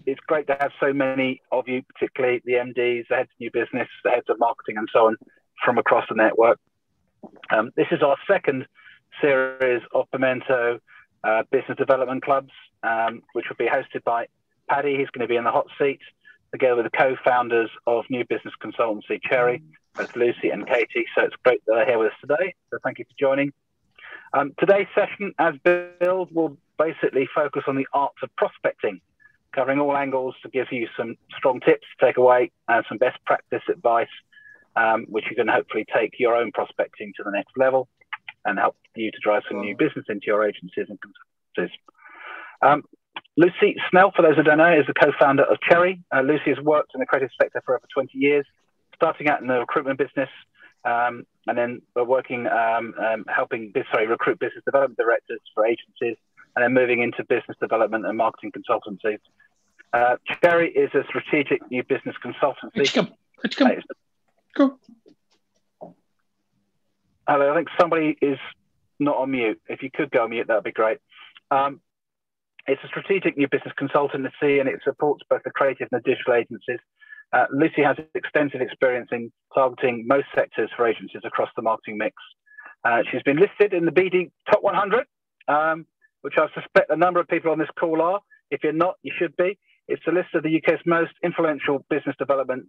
it's great to have so many of you, particularly the MDs, the heads of new business, the heads of marketing and so on from across the network. This is our second series of Pimento business development clubs, which will be hosted by Paddy. He's going to be in the hot seat together with the co-founders of new business consultancy Cherry, both Lucy and Katie. So it's great that they're here with us today. So thank you for joining. Today's session, as billed, will basically focus on the art of prospecting, covering all angles to give you some strong tips to take away and some best practice advice, which you can hopefully take your own prospecting to the next level and help you to drive some new business into your agencies and consultancies. Lucy Snell, for those who don't know, is the co-founder of Cherry. Lucy has worked in the creative sector for over 20 years, starting out in the recruitment business, and then working, helping recruit business development directors for agencies, and then moving into business development and marketing consultancies. Cherry is a strategic new business consultancy. Cool. Hello, I think somebody is not on mute. If you could go on mute, that would be great. It's a strategic new business consultancy, and it supports both the creative and the digital agencies. Lucy has extensive experience in targeting most sectors for agencies across the marketing mix. She's been listed in the BD Top 100, which I suspect a number of people on this call are. If you're not, you should be. It's a list of the UK's most influential business development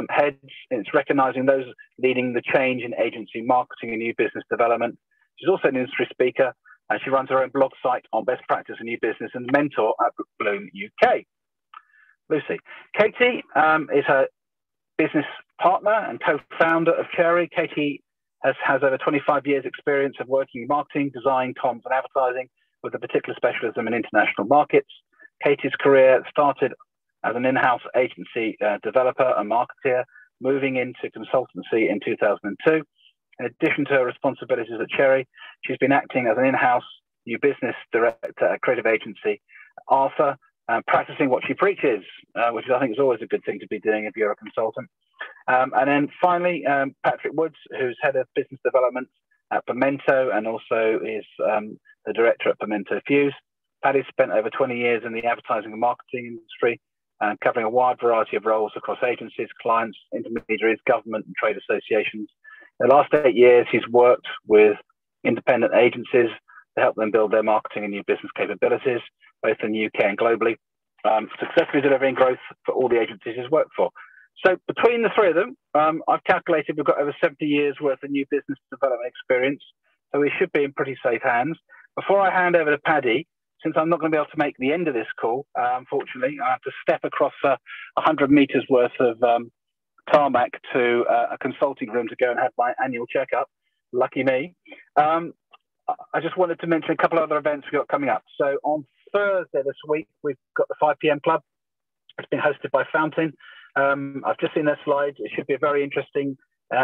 heads. It's recognising those leading the change in agency marketing and new business development. She's also an industry speaker, and she runs her own blog site on best practice in new business and mentor at Bloom UK. Lucy. Katie is her business partner and co-founder of Cherry. Katie has over 25 years experience of working in marketing, design, comms and advertising with a particular specialism in international markets. Katie's career started as an in-house agency developer and marketeer, moving into consultancy in 2002. In addition to her responsibilities at Cherry, she's been acting as an in-house new business director at creative agency Arthur, practicing what she preaches, which I think is always a good thing to be doing if you're a consultant. And then finally, Patrick Woods, who's head of business development at Pimento and also is the director at Pimento Fuse. Paddy spent over 20 years in the advertising and marketing industry, covering a wide variety of roles across agencies, clients, intermediaries, government and trade associations. In the last 8 years, he's worked with independent agencies to help them build their marketing and new business capabilities, both in the UK and globally, successfully delivering growth for all the agencies he's worked for. So between the three of them, I've calculated we've got over 70 years worth of new business development experience, so we should be in pretty safe hands. Before I hand over to Paddy, since I'm not going to be able to make the end of this call, unfortunately, I have to step across 100 metres worth of tarmac to a consulting room to go and have my annual checkup. Lucky me. I just wanted to mention a couple of other events we've got coming up. So on Thursday this week, we've got the 5 p.m. club. It's been hosted by Fountain. I've just seen their slides. It should be a very interesting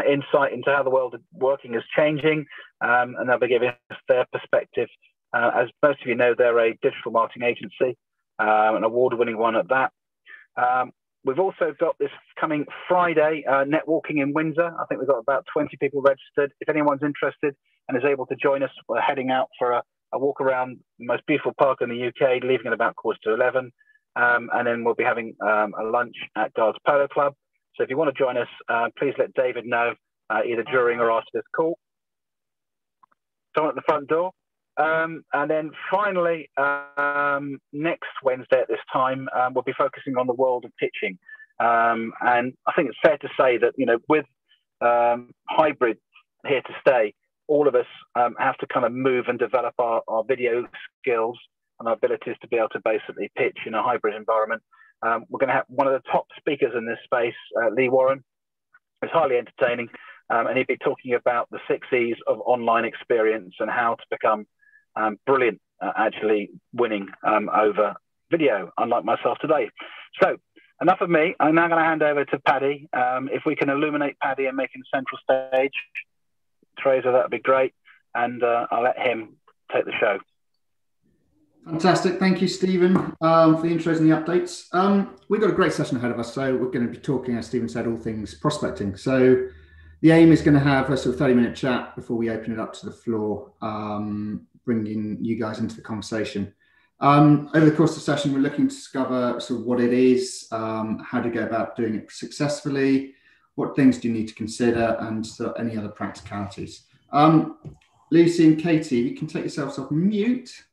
insight into how the world of working is changing, and they'll be giving us their perspective. As most of you know, they're a digital marketing agency, an award-winning one at that. We've also got this coming Friday, networking in Windsor. I think we've got about 20 people registered. If anyone's interested and is able to join us, we're heading out for a walk around the most beautiful park in the UK, leaving at about 11:15. And then we'll be having a lunch at Guards Polo Club. So if you want to join us, please let David know either during or after this call. Someone at the front door. And then finally, next Wednesday at this time, we'll be focusing on the world of pitching. And I think it's fair to say that, with hybrid here to stay, all of us have to kind of move and develop our video skills and our abilities to be able to basically pitch in a hybrid environment. We're going to have one of the top speakers in this space, Lee Warren. It's highly entertaining, and he'll be talking about the 6 E's of online experience and how to become brilliant at actually winning over video, unlike myself today. So enough of me. I'm now going to hand over to Paddy. If we can illuminate Paddy and make him central stage, Teresa, that'd be great. And I'll let him take the show. Fantastic. Thank you, Stephen, for the intros and the updates. We've got a great session ahead of us. So we're going to be talking, as Stephen said, all things prospecting. So the aim is going to have a sort of 30-minute chat before we open it up to the floor, bringing you guys into the conversation. Over the course of the session, we're looking to discover sort of what it is, how to go about doing it successfully, what things do you need to consider, and so any other practicalities. Lucy and Katie, you can take yourselves off mute.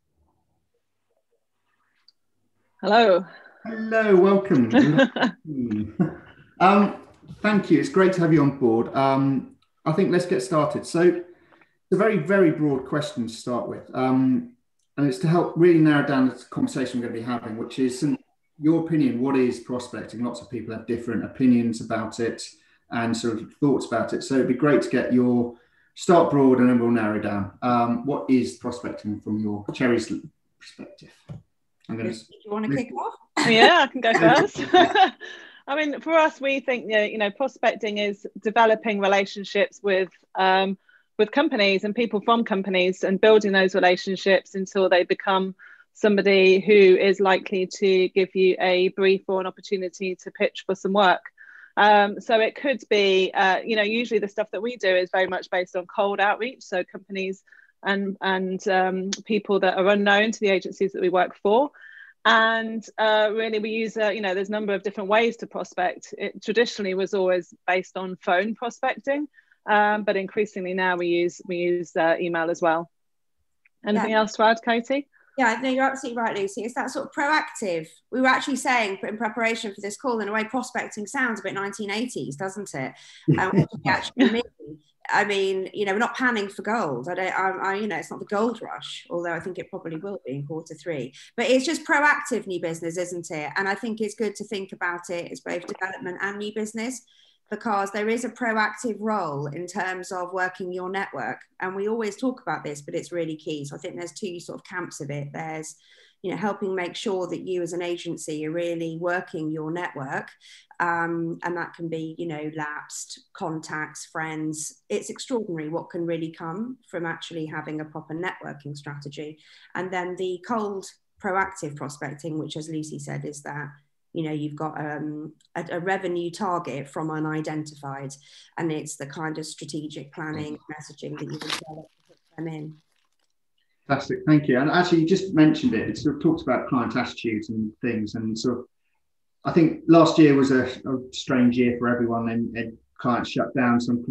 Hello. Hello, welcome. Thank you. It's great to have you on board. I think let's get started. So it's a very, very broad question to start with. And it's to help really narrow down the conversation we're going to be having, which is, in your opinion, what is prospecting? Lots of people have different opinions about it and sort of thoughts about it. So it'd be great to get your start broad and then we'll narrow down. What is prospecting from your Cherry's perspective? Do you want to kick off? Yeah, I can go first. I mean, for us, we think prospecting is developing relationships with companies and people from companies and building those relationships until they become somebody who is likely to give you a brief or an opportunity to pitch for some work. So it could be, usually the stuff that we do is very much based on cold outreach. So companies and people that are unknown to the agencies that we work for. And really we use, there's a number of different ways to prospect. It traditionally was always based on phone prospecting, but increasingly now we use email as well. Anything else to add, Katie? Yeah, no, you're absolutely right, Lucy. It's that sort of proactive. We were actually saying in preparation for this call, in a way, prospecting sounds a bit 1980s, doesn't it? I mean, we're not panning for gold. It's not the gold rush, although I think it probably will be in Q3. But it's just proactive new business, isn't it? And I think it's good to think about it as both development and new business, because there is a proactive role in terms of working your network. And we always talk about this, but it's really key. So I think there's two sort of camps of it. There's, helping make sure that you as an agency are really working your network. And that can be, lapsed contacts, friends. It's extraordinary what can really come from actually having a proper networking strategy. And then the cold proactive prospecting, which, as Lucy said, is that, you've got a revenue target from unidentified, and it's the kind of strategic planning messaging that you develop to put them in. Fantastic, thank you. And actually, you just mentioned it. It sort of talks about client attitudes and things, and sort of, I think last year was a strange year for everyone, and clients shut down, some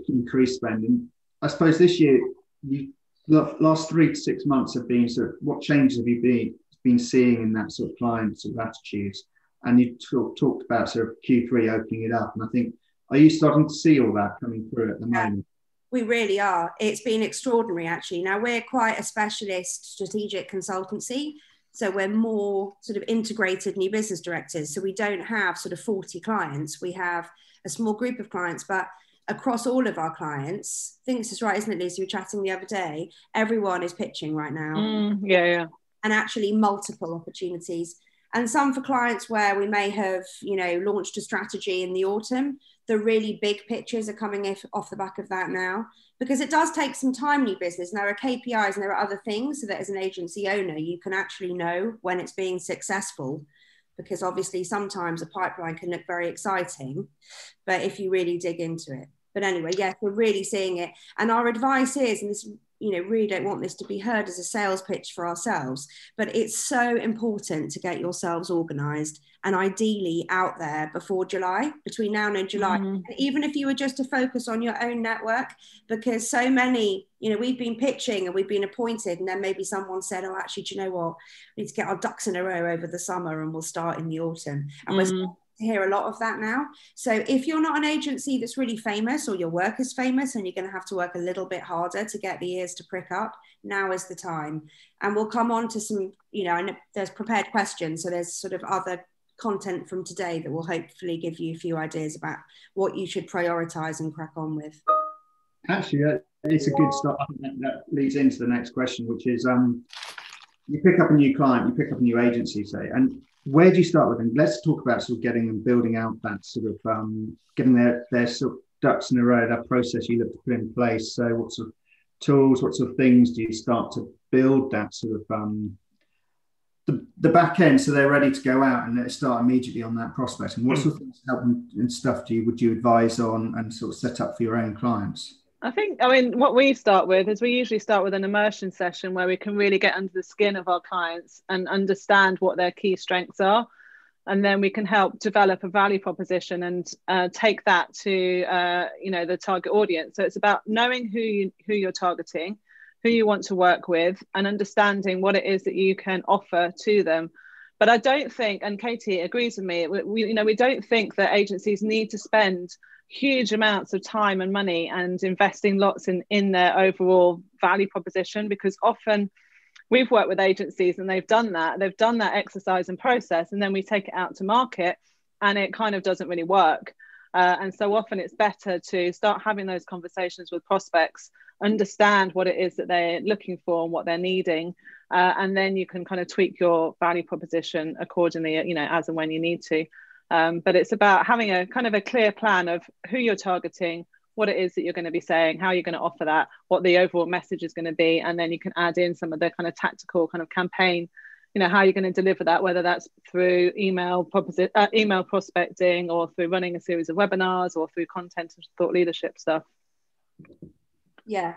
increased spending. I suppose this year, the last 3 to 6 months have been sort of, what changes have you been seeing in that sort of client sort of attitudes? And you talked about sort of Q3 opening it up, and I think, are you starting to see all that coming through at the moment? We really are. It's been extraordinary, actually. Now, we're quite a specialist strategic consultancy, so we're more sort of integrated new business directors. So we don't have sort of 40 clients. We have a small group of clients, but across all of our clients, I think this is right, isn't it, Lucy? We were chatting the other day. Everyone is pitching right now. Yeah. And actually multiple opportunities. And some for clients where we may have, launched a strategy in the autumn. The really big pitches are coming off the back of that now, because it does take some time, new business. And there are KPIs and there are other things, so that as an agency owner, you can actually know when it's being successful, because obviously sometimes a pipeline can look very exciting, but if you really dig into it. But anyway, yes, we're really seeing it. And our advice is, and this, really don't want this to be heard as a sales pitch for ourselves, but it's so important to get yourselves organised and ideally out there before July, between now and July. And even if you were just to focus on your own network, because so many, we've been pitching and we've been appointed, and then maybe someone said, oh, actually, do you know what? We need to get our ducks in a row over the summer and we'll start in the autumn. And we're starting to hear a lot of that now. So if you're not an agency that's really famous, or your work is famous and you're going to have to work a little bit harder to get the ears to prick up, now is the time. And we'll come on to some, I know there's prepared questions, so there's sort of other content from today that will hopefully give you a few ideas about what you should prioritize and crack on with. Actually, it's a good start. I think that leads into the next question, which is, you pick up a new client, you pick up a new agency, say, and where do you start with them? Let's talk about sort of getting them, building out that sort of, getting their sort of ducks in a row, that process you look to put in place. So what sort of tools, what sort of things do you start to build that sort of, the back end, so they're ready to go out and let's start immediately on that prospect? And what sort of things help and stuff would you advise on and sort of set up for your own clients? I mean, what we start with is we usually start with an immersion session where we can really get under the skin of our clients and understand what their key strengths are. And then we can help develop a value proposition and take that to, the target audience. So it's about knowing who you're targeting, who you want to work with, and understanding what it is that you can offer to them. But I don't think, and Katie agrees with me, we don't think that agencies need to spend huge amounts of time and money and investing lots in their overall value proposition, because often we've worked with agencies and they've done that exercise and process, and then we take it out to market and it kind of doesn't really work. And so often it's better to start having those conversations with prospects, understand what it is that they're looking for and what they're needing, and then you can kind of tweak your value proposition accordingly, as and when you need to. But it's about having a kind of a clear plan of who you're targeting, what it is that you're going to be saying, how you're going to offer that, what the overall message is going to be, and then you can add in some of the kind of tactical kind of campaign, how you're going to deliver that, whether that's through email prospecting or through running a series of webinars or through content and thought leadership stuff. Yeah,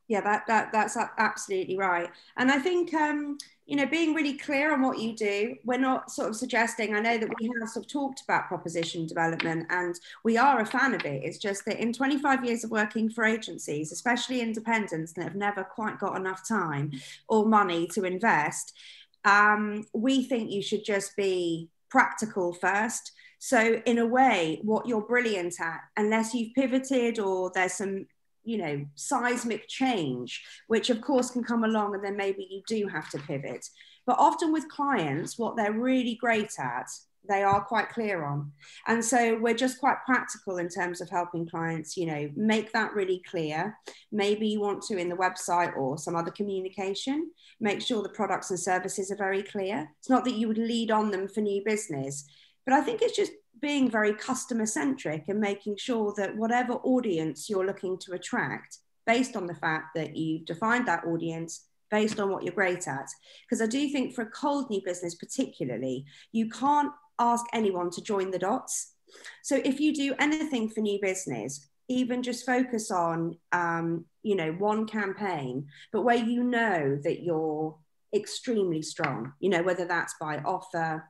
that's absolutely right. And I think, being really clear on what you do, we're not sort of suggesting, I know that we have sort of talked about proposition development and we are a fan of it. It's just that in 25 years of working for agencies, especially independents that have never quite got enough time or money to invest, we think you should just be practical first. So in a way, what you're brilliant at, unless you've pivoted or there's some seismic change, which of course can come along and then maybe you do have to pivot. But often with clients, what they're really great at, they are quite clear on. And so we're just quite practical in terms of helping clients, make that really clear. Maybe you want to, in the website or some other communication, make sure the products and services are very clear. It's not that you would lead on them for new business, but I think it's just being very customer centric and making sure that whatever audience you're looking to attract, based on the fact that you've defined that audience, based on what you're great at. Because I do think for a cold new business particularly, you can't ask anyone to join the dots. So if you do anything for new business, even just focus on, one campaign, but where that you're extremely strong, whether that's by offer,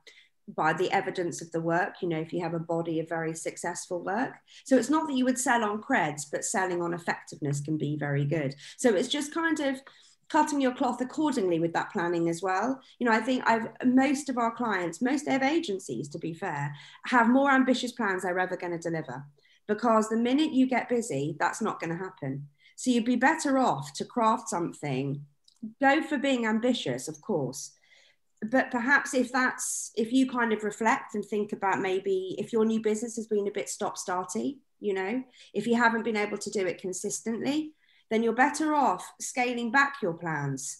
by the evidence of the work, if you have a body of very successful work. So it's not that you would sell on creds, but selling on effectiveness can be very good. So it's just kind of cutting your cloth accordingly with that planning as well. I think most of our clients, most of agencies, to be fair, have more ambitious plans they're ever going to deliver, because the minute you get busy, that's not going to happen. So you'd be better off to craft something, go for being ambitious, of course, but perhaps if you kind of reflect and think about maybe if your new business has been a bit stop-starty, if you haven't been able to do it consistently, then you're better off scaling back your plans,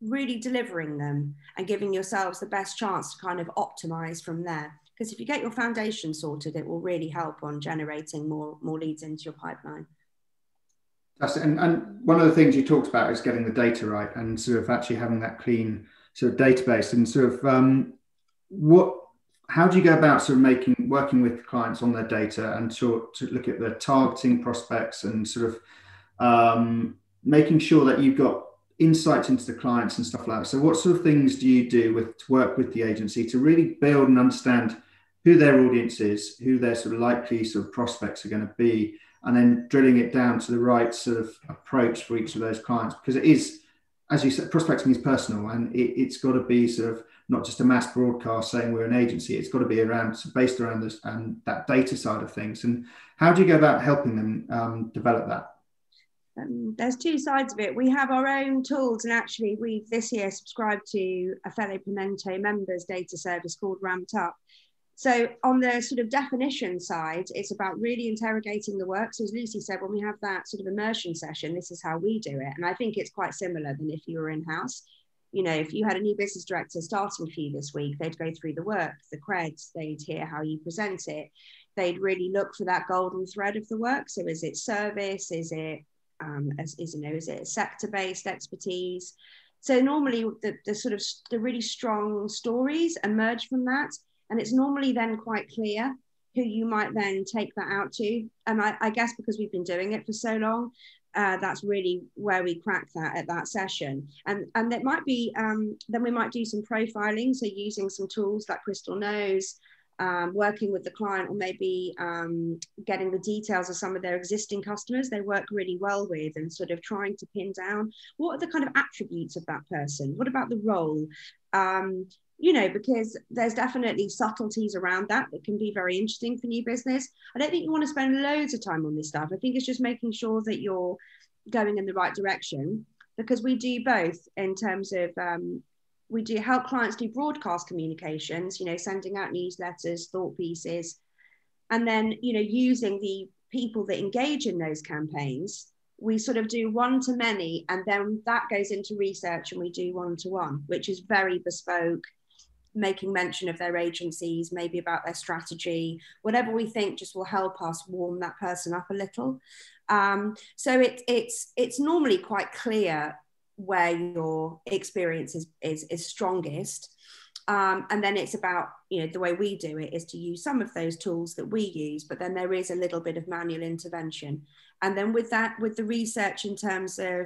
really delivering them and giving yourselves the best chance to kind of optimize from there. Because if you get your foundation sorted, it will really help on generating more leads into your pipeline. And one of the things you talked about is getting the data right and sort of actually having that clean sort of database, and sort of how do you go about sort of working with clients on their data and to look at the targeting prospects and sort of making sure that you've got insights into the clients and stuff like that? So what sort of things do you do to work with the agency to really build and understand who their audience is, who their sort of likely sort of prospects are going to be, and then drilling it down to the right sort of approach for each of those clients? Because it is, as you said, prospecting is personal, and it's got to be sort of not just a mass broadcast saying we're an agency. It's got to be based around this and that data side of things. And how do you go about helping them develop that? There's two sides of it. We have our own tools, and actually we've this year subscribed to a fellow Pimento members data service called Ramped Up. So on the sort of definition side, it's about really interrogating the work. So as Lucy said, when we have that sort of immersion session, this is how we do it. And I think it's quite similar than if you were in-house. If you had a new business director starting for you this week, they'd go through the work, the creds, they'd hear how you present it. They'd really look for that golden thread of the work. So is it service? Is it, is it sector-based expertise? So normally the really strong stories emerge from that. And it's normally then quite clear who you might then take that out to. And I guess because we've been doing it for so long, that's really where we crack that at that session. And that might be, then we might do some profiling. So using some tools that Crystal knows, working with the client, or maybe getting the details of some of their existing customers they work really well with, and sort of trying to pin down what are the kind of attributes of that person, what about the role, you know, because there's definitely subtleties around that can be very interesting for new business. I don't think you want to spend loads of time on this stuff. I think it's just making sure that you're going in the right direction, because we do both in terms of we do help clients do broadcast communications, you know, sending out newsletters, thought pieces, and then, you know, using the people that engage in those campaigns. We sort of do one-to-many, and then that goes into research, and we do one-to-one, which is very bespoke, making mention of their agencies, maybe about their strategy, whatever we think just will help us warm that person up a little. So it's normally quite clear where your experience is strongest. And then it's about, you know, the way we do it is to use some of those tools that we use, but then there is a little bit of manual intervention. And then with that, with the research in terms of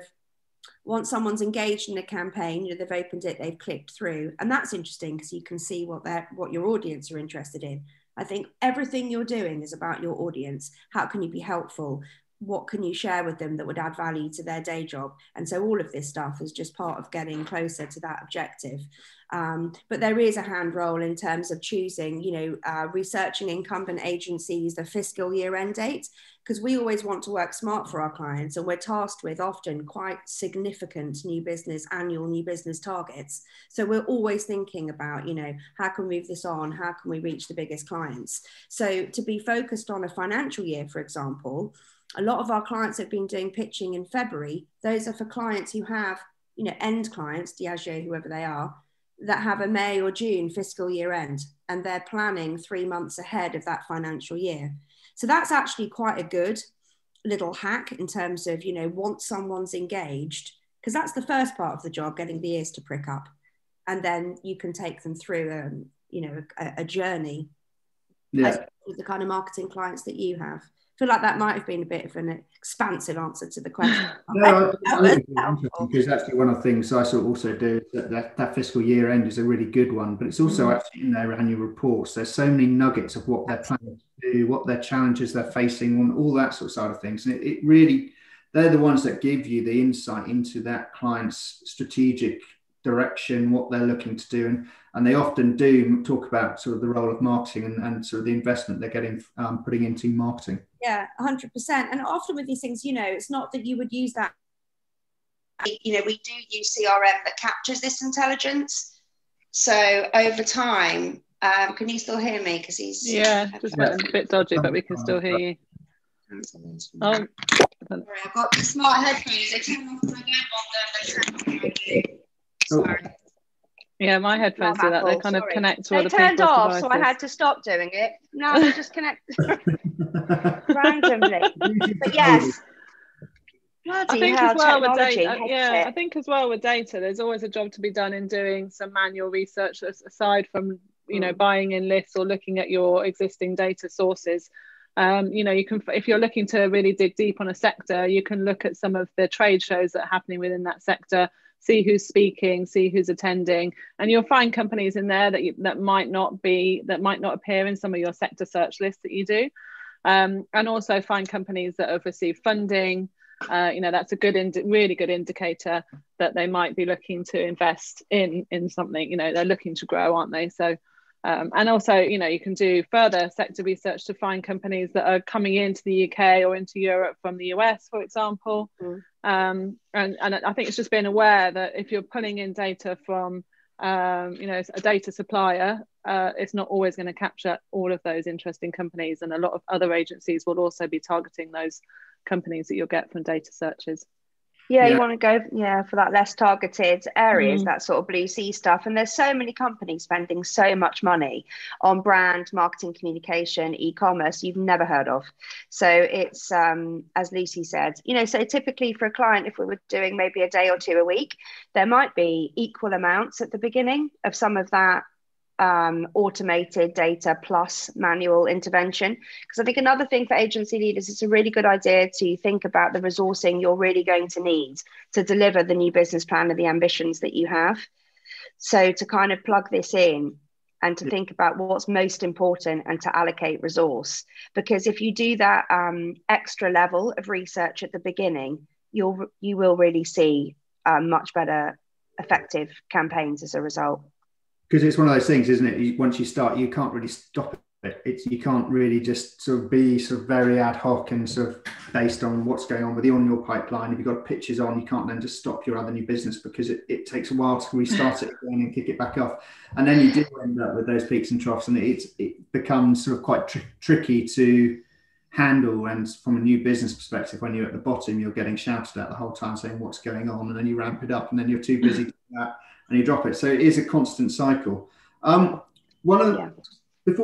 once someone's engaged in a campaign, you know, they've opened it, they've clicked through, and that's interesting because you can see what your audience are interested in. I think everything you're doing is about your audience. How can you be helpful? What can you share with them that would add value to their day job? And so all of this stuff is just part of getting closer to that objective. But there is a hand roll in terms of choosing, you know, researching incumbent agencies, the fiscal year end date, because we always want to work smart for our clients, and we're tasked with often quite significant annual new business targets. So we're always thinking about, you know, how can we move this on? How can we reach the biggest clients? So to be focused on a financial year, for example, a lot of our clients have been doing pitching in February. Those are for clients who have, you know, end clients, Diageo, whoever they are, that have a May or June fiscal year end, and they're planning 3 months ahead of that financial year. So that's actually quite a good little hack in terms of, you know, once someone's engaged, because that's the first part of the job, getting the ears to prick up. And then you can take them through, you know, a journey with the kind of marketing clients that you have. I feel like that might have been a bit of an expansive answer to the question. No, absolutely interesting, because actually one of the things I sort of also do is that fiscal year end is a really good one, but it's also actually in their annual reports. There's so many nuggets of what they're planning to do, what their challenges they're facing, and all that sort of side of things. And it really, they're the ones that give you the insight into that client's strategic direction, what they're looking to do, and they often do talk about sort of the role of marketing and sort of the investment they're getting putting into marketing. Yeah, 100%. And often with these things, you know, it's not that you would use that. You know, we do use CRM that captures this intelligence. So over time, can you still hear me? Because he's just went a bit dodgy, but we can still hear you. Sorry, I've got smart headphones. They turn off when I don't want them. They turn off when I do. Sorry. Yeah, my headphones do that. They kind of connect to other people's devices. They turned off, so I had to stop doing it. Now they just connect randomly. But yes. I think as well with data, I think as well with data, there's always a job to be done in doing some manual research aside from, you know, buying in lists or looking at your existing data sources. You know, you can, if you're looking to really dig deep on a sector, you can look at some of the trade shows that are happening within that sector, see who's speaking, see who's attending, and you'll find companies in there that might not appear in some of your sector search lists that you do, and also find companies that have received funding. You know, that's a really good indicator that they might be looking to invest in something. You know, they're looking to grow, aren't they? So and also, you know, you can do further sector research to find companies that are coming into the UK or into Europe from the US, for example. And I think it's just being aware that if you're pulling in data from, you know, a data supplier, it's not always going to capture all of those interesting companies. And a lot of other agencies will also be targeting those companies that you'll get from data searches. Yeah, you want to go for that less targeted areas, that sort of blue sea stuff. And there's so many companies spending so much money on brand, marketing, communication, e-commerce you've never heard of. So it's, as Lucy said, you know, so typically for a client, if we were doing maybe a day or two a week, there might be equal amounts at the beginning of some of that automated data plus manual intervention. Because I think another thing for agency leaders, it's a really good idea to think about the resourcing you're really going to need to deliver the new business plan and the ambitions that you have. So to kind of plug this in and to think about what's most important and to allocate resource. Because if you do that extra level of research at the beginning, you will really see much better effective campaigns as a result. Because it's one of those things, isn't it? Once you start, you can't really stop it. You can't really just sort of be sort of very ad hoc and sort of based on what's going on with you on your pipeline. If you've got pitches on, you can't then just stop your other new business, because it takes a while to restart it again and kick it back off. And then you do end up with those peaks and troughs, and it becomes sort of quite tricky to handle. And from a new business perspective, when you're at the bottom, you're getting shouted at the whole time saying what's going on, and then you ramp it up, and then you're too busy to do that and you drop it. So it is a constant cycle. Before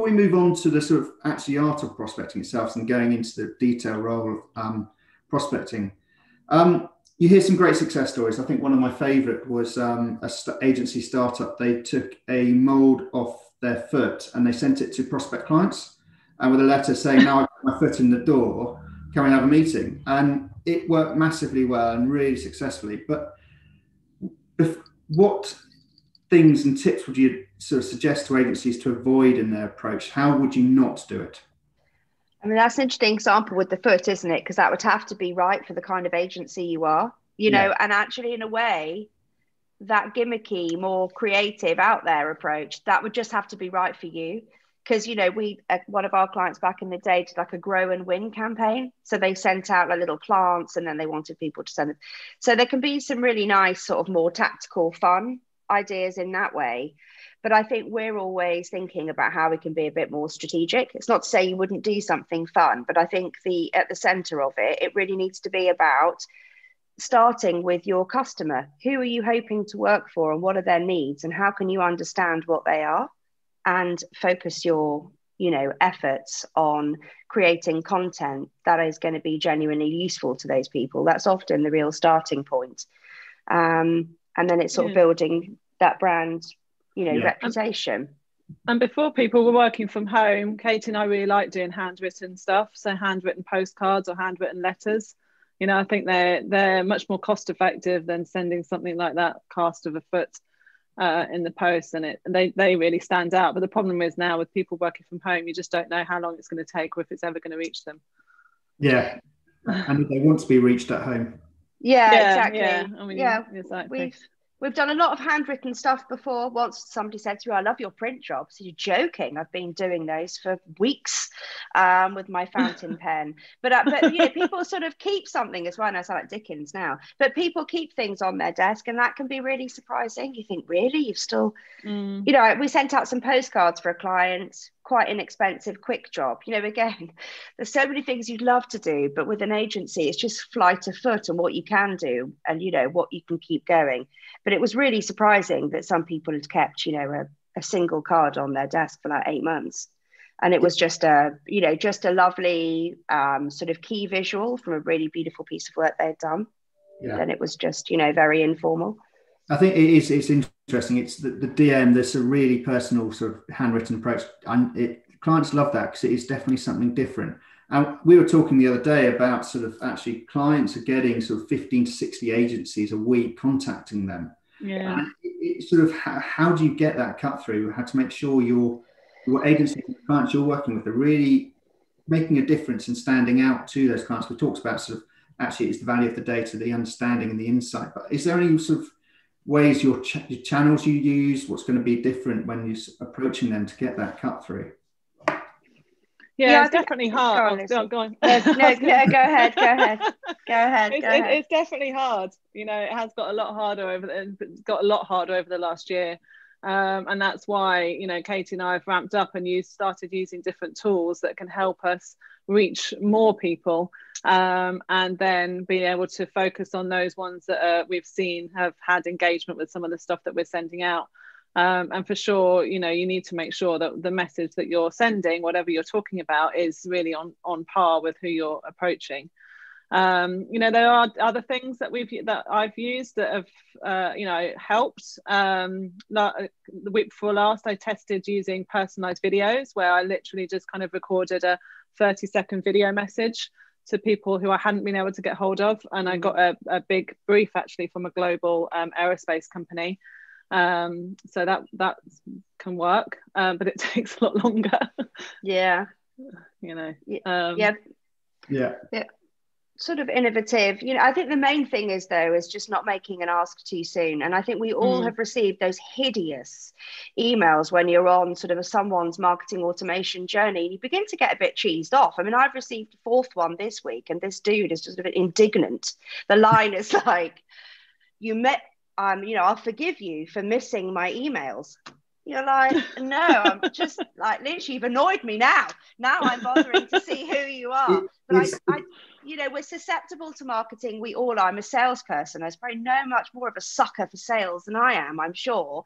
we move on to the sort of actually art of prospecting itself and going into the detailed role of prospecting, you hear some great success stories. I think one of my favorite was agency startup. They took a mold off their foot and they sent it to prospect clients with a letter saying, now I've got my foot in the door, can we have a meeting? And it worked massively well and really successfully. But what things and tips would you sort of suggest to agencies to avoid in their approach? How would you not do it? I mean, that's an interesting example with the foot, isn't it? Because that would have to be right for the kind of agency you are, you know, and actually in a way, that gimmicky, more creative, out there approach, that would just have to be right for you. Because, you know, one of our clients back in the day did like a grow and win campaign. So they sent out like little plants and then they wanted people to send it. So there can be some really nice sort of more tactical, fun ideas in that way. But I think we're always thinking about how we can be a bit more strategic. It's not to say you wouldn't do something fun, but I think at the center of it, it really needs to be about starting with your customer. Who are you hoping to work for and what are their needs and how can you understand what they are? And focus your, you know, efforts on creating content that is going to be genuinely useful to those people. That's often the real starting point. And then it's sort of building that brand, you know, reputation. And before people were working from home, Katie and I really like doing handwritten stuff. So handwritten postcards or handwritten letters. You know, I think they're much more cost effective than sending something like that cast of a foot in the post, and they really stand out. But the problem is now with people working from home, you just don't know how long it's going to take or if it's ever going to reach them. Yeah, and they want to be reached at home. Yeah, exactly. Yeah, I mean, exactly. We've done a lot of handwritten stuff before. Once somebody said to me, I love your print jobs. You're joking. I've been doing those for weeks with my fountain pen. But you know, people sort of keep something as well. I sound like Dickens now. But people keep things on their desk and that can be really surprising. You think, really? You've still, you know, we sent out some postcards for a client, quite inexpensive, quick job. You know, again, there's so many things you'd love to do, but with an agency, it's just flight of foot and what you can do and, you know, what you can keep going. But it was really surprising that some people had kept, you know, a single card on their desk for like 8 months. And it was just a lovely sort of key visual from a really beautiful piece of work they'd done. Yeah. And it was just, you know, very informal. I think it's interesting. It's the DM, there's a really personal sort of handwritten approach. And clients love that because it is definitely something different. And we were talking the other day about sort of actually clients are getting sort of 15 to 60 agencies a week contacting them. Yeah. And it's sort of how do you get that cut through? How to make sure your agency and clients you're working with are really making a difference and standing out to those clients. We talked about sort of actually it's the value of the data, the understanding and the insight. But is there any sort of ways your channels you use, what's going to be different when you're approaching them to get that cut through? Yeah, it's definitely hard. Go on. Go ahead. It's definitely hard. You know, it has got a lot harder over the last year. And that's why, you know, Katie and I have ramped up and started using different tools that can help us reach more people and then being able to focus on those ones that we've seen have had engagement with some of the stuff that we're sending out. And for sure, you know, you need to make sure that the message that you're sending, whatever you're talking about, is really on par with who you're approaching. There are other things that I've used that have helped. The week before last, I tested using personalized videos, where I literally just kind of recorded a 30-second video message to people who I hadn't been able to get hold of, and I got a big brief actually from a global aerospace company. So that can work, but it takes a lot longer. Yeah. Yeah. Sort of innovative. I think the main thing is just not making an ask too soon. And I think we all have received those hideous emails when you're on sort of someone's marketing automation journey, and you begin to get a bit cheesed off. I mean, I've received the 4th one this week, and this dude is just a bit indignant. The line is like, I'll forgive you for missing my emails. You're like, no, I'm just like, literally, you've annoyed me now. Now I'm bothering to see who you are. But we're susceptible to marketing. We all are. I'm a salesperson. There's probably no much more of a sucker for sales than I am, I'm sure.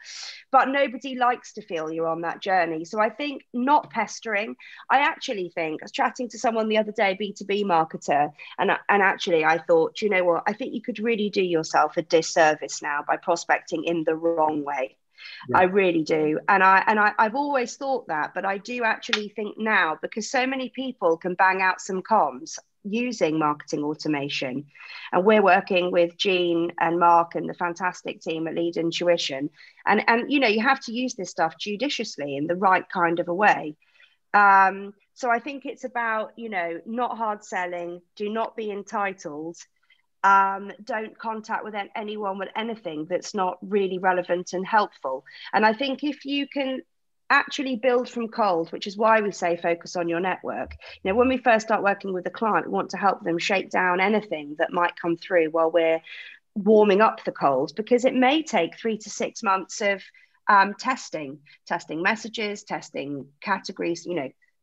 But nobody likes to feel you're on that journey. So I think not pestering. I actually think, I was chatting to someone the other day, B2B marketer, and actually I thought, you know what, I think you could really do yourself a disservice now by prospecting in the wrong way. Yeah. I really do. And I've always thought that, but I do actually think now, because so many people can bang out some comms using marketing automation. And we're working with Jean and Mark and the fantastic team at Lead Intuition. And you have to use this stuff judiciously in the right kind of a way. So I think it's about, not hard selling, do not be entitled. Don't contact with anyone with anything that's not really relevant and helpful. And I think if you can actually build from cold, which is why we say focus on your network. When we first start working with a client, we want to help them shake down anything that might come through while we're warming up the cold, because it may take 3 to 6 months of testing messages, testing categories.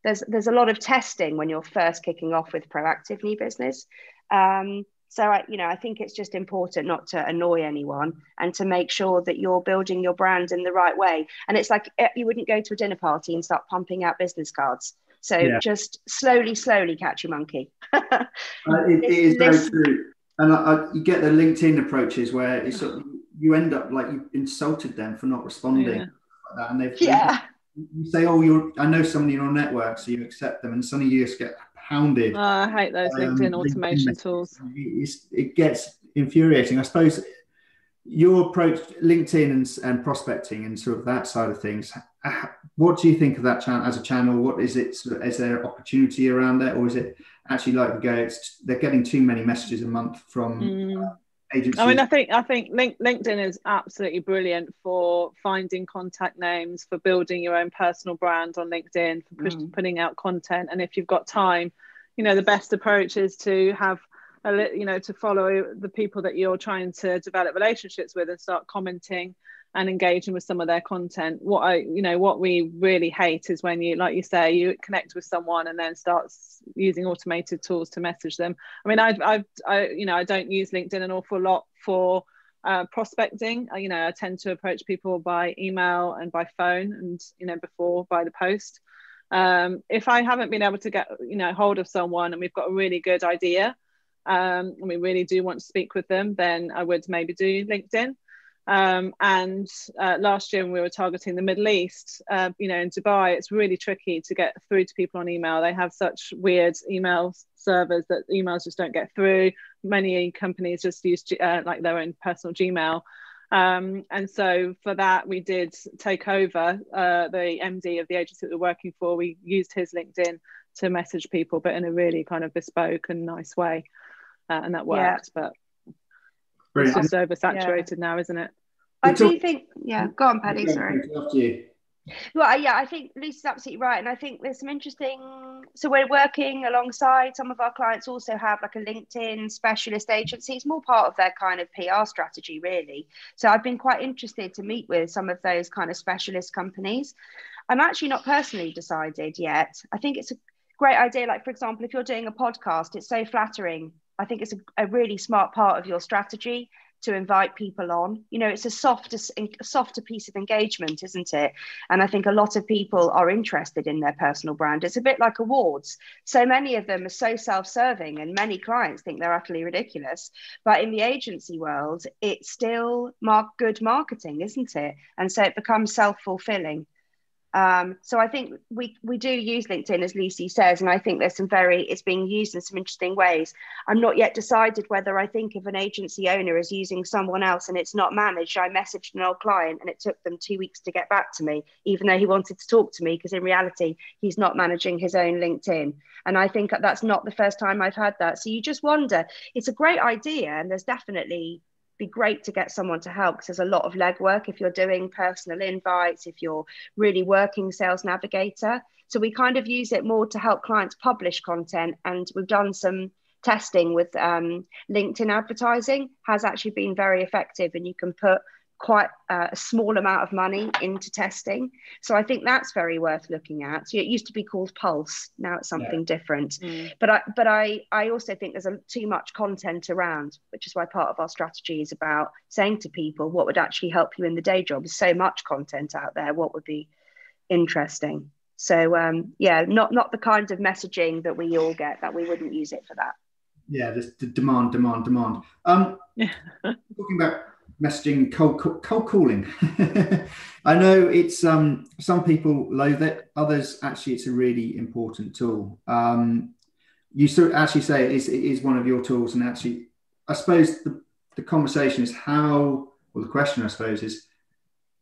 There's a lot of testing when you're first kicking off with proactive new business. So I think it's just important not to annoy anyone and to make sure that you're building your brand in the right way. And it's like you wouldn't go to a dinner party and start pumping out business cards. So just slowly catch your monkey. It is very true. And you get the LinkedIn approaches where it's sort of, you end up like you insulted them for not responding. Like that. And you say, I know somebody in your network, so you accept them, and suddenly you just get hounded. I hate those LinkedIn automation tools. It gets infuriating. I suppose your approach, LinkedIn and prospecting and sort of that side of things, what do you think of that channel as a channel? What is it? Is there opportunity around that, or is it actually like they're getting too many messages a month from agencies? I mean, I think LinkedIn is absolutely brilliant for finding contact names, for building your own personal brand on LinkedIn, for putting out content. And if you've got time, the best approach is to have to follow the people that you're trying to develop relationships with and start commenting and engaging with some of their content. What we really hate is when you, like you say, you connect with someone and then start using automated tools to message them. I mean, I don't use LinkedIn an awful lot for prospecting. I tend to approach people by email and by phone, and before by the post. If I haven't been able to get hold of someone and we've got a really good idea, and we really do want to speak with them, then I would maybe do LinkedIn. And last year when we were targeting the Middle East, in Dubai, it's really tricky to get through to people on email. They have such weird email servers that emails just don't get through. Many companies just use like their own personal Gmail. And so for that, we did take over the MD of the agency that we're working for. We used his LinkedIn to message people, but in a really kind of bespoke and nice way. And that worked, but it's just oversaturated now, isn't it? I do think, go on, Paddy, sorry. Well, I think Lisa's absolutely right. And I think there's some interesting, so we're working alongside, some of our clients also have like a LinkedIn specialist agency. It's more part of their kind of PR strategy, really. So I've been quite interested to meet with some of those kind of specialist companies. I'm actually not personally decided yet. I think it's a great idea. Like, for example, if you're doing a podcast, it's so flattering. I think it's a really smart part of your strategy to invite people on. You know, it's a softer piece of engagement, isn't it? And I think a lot of people are interested in their personal brand. It's a bit like awards. So many of them are so self-serving, and many clients think they're utterly ridiculous. But in the agency world, it's still good marketing, isn't it? And so it becomes self-fulfilling. So I think we do use LinkedIn, as Lucy says, and I think there's it's being used in some interesting ways. I'm not yet decided whether I think if an agency owner is using someone else and it's not managed. I messaged an old client and it took them 2 weeks to get back to me, even though he wanted to talk to me, because in reality, he's not managing his own LinkedIn. And I think that's not the first time I've had that. So you just wonder, it's a great idea, and there's definitely be great to get someone to help, because there's a lot of legwork if you're doing personal invites, if you're really working Sales Navigator. So we kind of use it more to help clients publish content, and we've done some testing with LinkedIn advertising, has actually been very effective, and you can put quite a small amount of money into testing. So I think that's very worth looking at. So it used to be called Pulse, now it's something different. But I also think there's too much content around, which is why part of our strategy is about saying to people what would actually help you in the day job. There's so much content out there, what would be interesting. So not the kind of messaging that we all get, that we wouldn't use it for that. Yeah, just demand. Talking about messaging, cold calling. I know it's some people loathe it, others actually it's a really important tool. You sort of actually say it is one of your tools, and actually I suppose the conversation is the question I suppose is,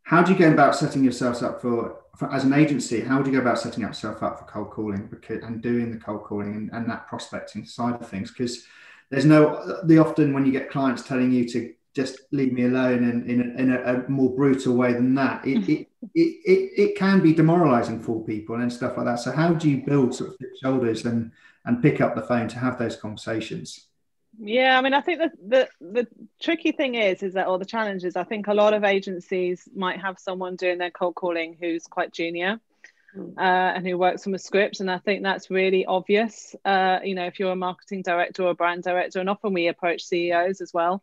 how do you go about setting yourselves up for as an agency? How would you go about setting yourself up for cold calling and doing the cold calling and that prospecting side of things? Because there's often when you get clients telling you to just leave me alone in a more brutal way than that, it can be demoralizing for people and stuff like that. So how do you build sort of thick shoulders and pick up the phone to have those conversations? Yeah, I mean, I think that the tricky thing is that, or the challenge is, I think a lot of agencies might have someone doing their cold calling who's quite junior and who works from a script. And I think that's really obvious, if you're a marketing director or a brand director, and often we approach CEOs as well.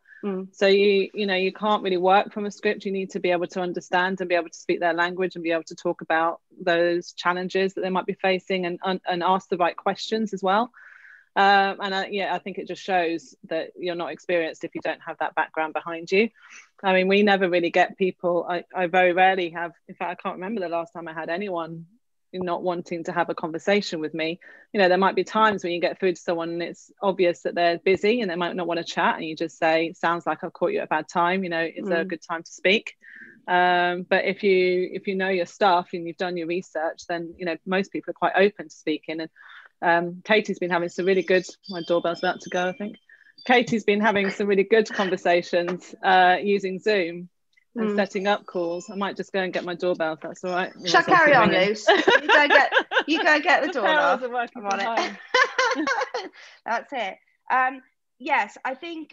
So you can't really work from a script. You need to be able to understand and be able to speak their language and be able to talk about those challenges that they might be facing and ask the right questions as well. I think it just shows that you're not experienced if you don't have that background behind you. I mean, we never really get people. I very rarely have. In fact, I can't remember the last time I had anyone not wanting to have a conversation with me. There might be times when you get through to someone and it's obvious that they're busy and they might not want to chat, and you just say, "Sounds like I've caught you at a bad time. Is there a good time to speak?" But if you know your stuff and you've done your research, then most people are quite open to speaking. And Katie's been having some really good, my doorbell's about to go, I think. Katie's been having some really good conversations using Zoom and setting up calls. I might just go and get my doorbell if that's all right. Shall I carry on, Luce? You go get the doorbell. I'm on it. That's it. Yes, I think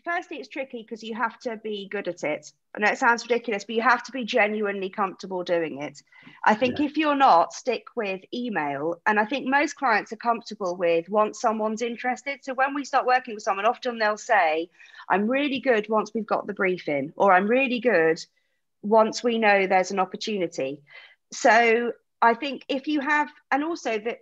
firstly it's tricky because you have to be good at it. I know it sounds ridiculous, but you have to be genuinely comfortable doing it. I think if you're not, stick with email. And I think most clients are comfortable with once someone's interested. So when we start working with someone, often they'll say, "I'm really good once we've got the briefing," or "I'm really good once we know there's an opportunity." So I think if you have, and also that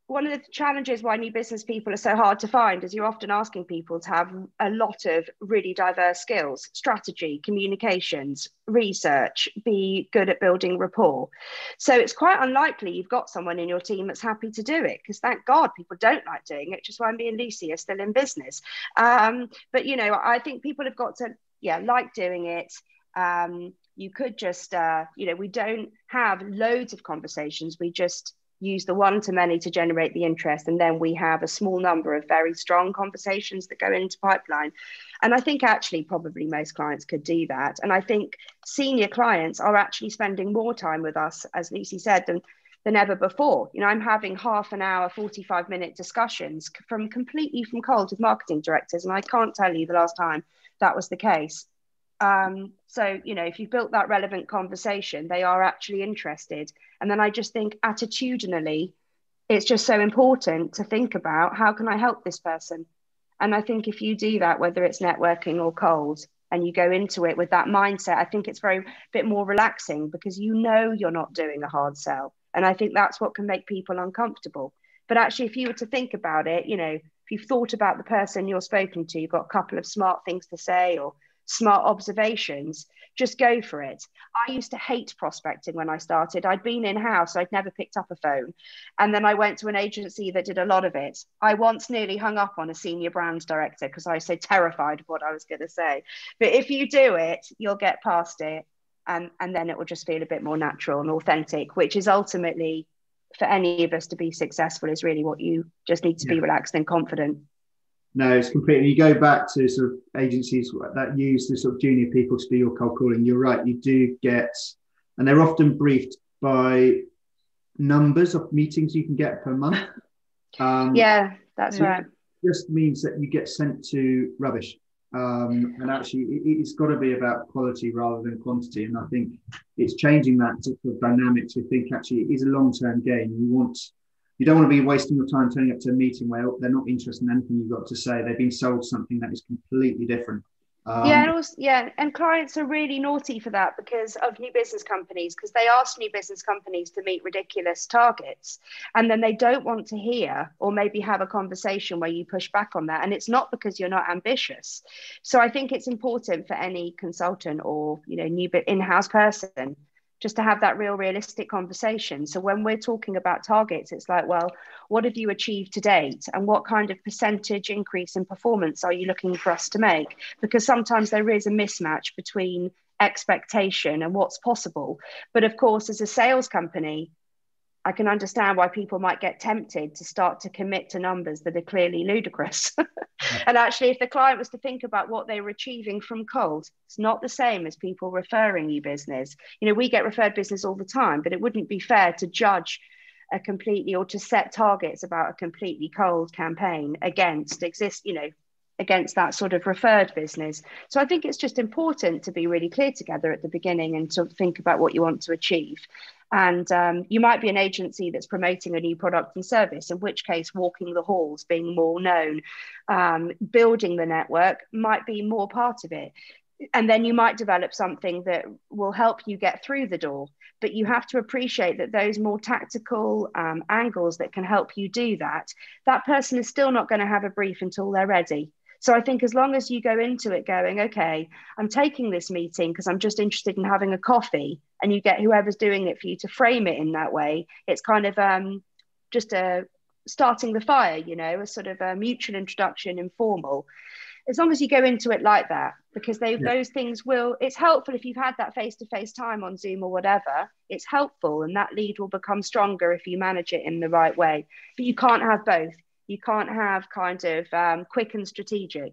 one of the challenges why new business people are so hard to find is you're often asking people to have a lot of really diverse skills: strategy, communications, research, be good at building rapport. So it's quite unlikely you've got someone in your team that's happy to do it, because thank God people don't like doing it, which is why me and Lucy are still in business. But I think people have got to like doing it. You could just we don't have loads of conversations, we just use the one-to-many to generate the interest, and then we have a small number of very strong conversations that go into pipeline. And I think actually probably most clients could do that, and I think senior clients are actually spending more time with us, as Lucy said, than ever before. I'm having half an hour, 45-minute discussions completely from cold with marketing directors, and I can't tell you the last time that was the case. So if you've built that relevant conversation, they are actually interested. And then I just think attitudinally, it's just so important to think about, how can I help this person? And I think if you do that, whether it's networking or cold, and you go into it with that mindset, I think it's very bit more relaxing, because you know you're not doing a hard sell. And I think that's what can make people uncomfortable. But actually, if you were to think about it, you know, if you've thought about the person you're spoken to, you've got a couple of smart things to say or smart observations, just go for it. I used to hate prospecting when I started. I'd been in-house, I'd never picked up a phone. And then I went to an agency that did a lot of it. I once nearly hung up on a senior brand director because I was so terrified of what I was going to say. But if you do it, you'll get past it. And then it will just feel a bit more natural and authentic, which is ultimately, for any of us to be successful, is really what you just need to be relaxed and confident. No, it's completely. You go back to sort of agencies that use the sort of junior people to do your cold calling. You're right. You do get, and they're often briefed by numbers of meetings you can get per month. Yeah, that's right. It just means that you get sent to rubbish. And actually, it's got to be about quality rather than quantity. And I think it's changing that sort of dynamics. We think actually it is a long-term game. You don't want to be wasting your time turning up to a meeting where they're not interested in anything you've got to say. They've been sold something that is completely different. And clients are really naughty for that because of new business companies, because they ask new business companies to meet ridiculous targets, and then they don't want to hear or maybe have a conversation where you push back on that. And it's not because you're not ambitious. So I think it's important for any consultant or, you know, new in-house person just to have that realistic conversation. So when we're talking about targets, it's like, well, what have you achieved to date? And what kind of percentage increase in performance are you looking for us to make? Because sometimes there is a mismatch between expectation and what's possible. But of course, as a sales company, I can understand why people might get tempted to start to commit to numbers that are clearly ludicrous. And actually, if the client was to think about what they were achieving from cold, it's not the same as people referring you business. You know, we get referred business all the time, but it wouldn't be fair to judge a completely, or to set targets about a completely cold campaign against that sort of referred business. So I think it's just important to be really clear together at the beginning and to think about what you want to achieve. And you might be an agency that's promoting a new product and service, in which case walking the halls, being more known, building the network might be more part of it. And then you might develop something that will help you get through the door. But you have to appreciate that those more tactical angles that can help you do that, that person is still not going to have a brief until they're ready. So I think as long as you go into it going, okay, I'm taking this meeting because I'm just interested in having a coffee, and you get whoever's doing it for you to frame it in that way, it's kind of just starting the fire, you know, a sort of a mutual introduction, informal. As long as you go into it like that, because those things will, it's helpful if you've had that face-to-face time on Zoom or whatever, it's helpful, and that lead will become stronger if you manage it in the right way. But you can't have both. You can't have kind of quick and strategic,